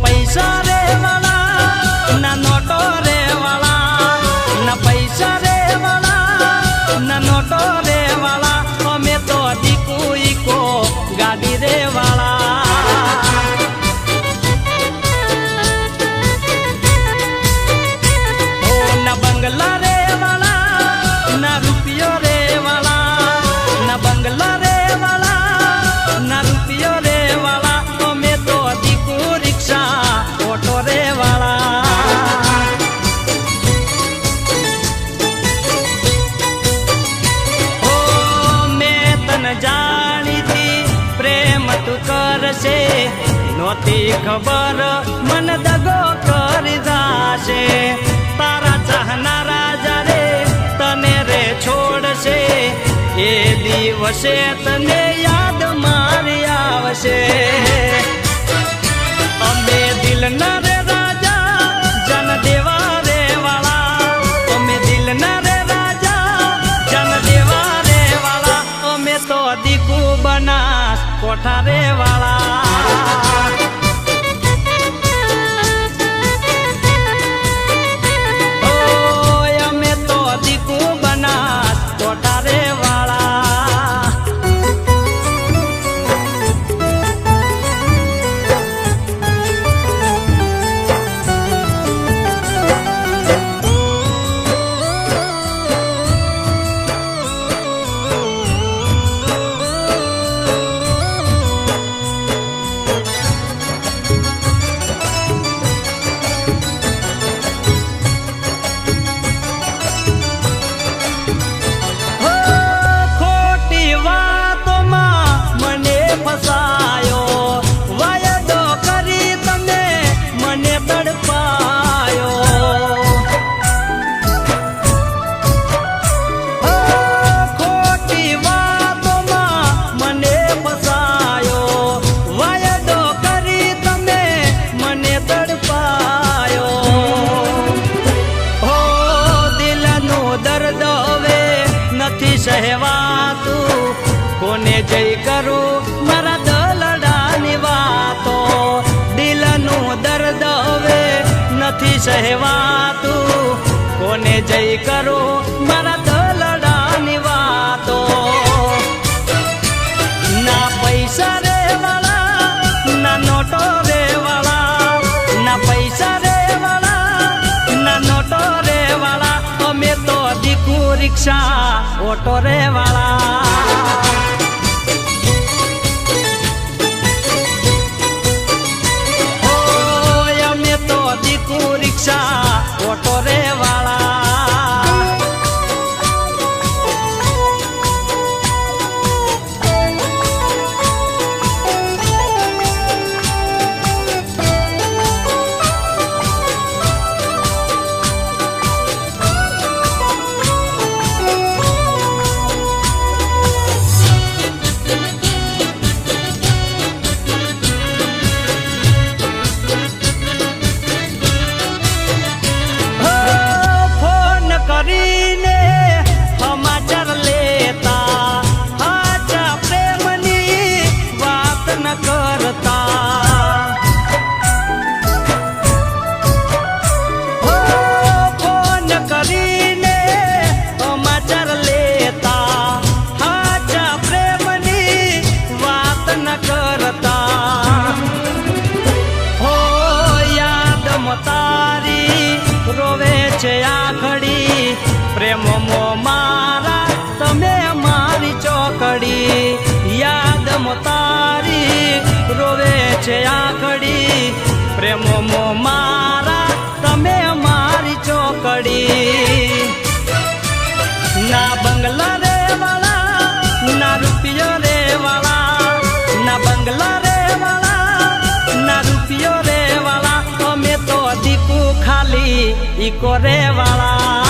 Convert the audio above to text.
पैसा रे वाला ना नोटो रे वाला ना पैसा रे वाला ना नोटो रे वाला हमें तो दिकू इको गाड़ी रे वाला ना बंगला रे वाला ना रुपयो रे वाला ना बंगला रे वाला ना रुपयो रे वाला हमें तो दिकू रिक्शा ऑटो रे वाला ओ मैं तन जानी थी प्रेम तू करशे नोती खबर मन दगो कर जाशे तारा चाहनारा जारे तने रे छोड़शे ए दिवसे तने याद मारी आवशे अमे दिल न रे राजा जन देवा रे वाला अमे दिल न रे राजा जन देवा रे वाला अमे तो दिकू बनास कोठा रे वाला सहवातू कोने जय करू मारा दलडानी वातो दिलनु दर्द वे नथी सहवातू कोने जय करू मारा दलडानी वातो ना पैसा रे वाला ना नोटो रे वाला ना पैसा रे वाला ना नोटो रे वाला हमें तो दिकू रिक्शा ऑटो रे वाला ओ हमें तो दिकू रिक्शा ऑटो रे वाला आखड़ी प्रेम मो मारा तमे मारी चौकड़ी याद मोतारी रोवे छे आखड़ी प्रेम मो मारा तमे मारी चौकड़ी ना बंगला रे वाला ना रुपयो रे वाला ना बंगला रे वाला ना रुपयो रे वाला हमें तो दिकू खाली इको रे वाला।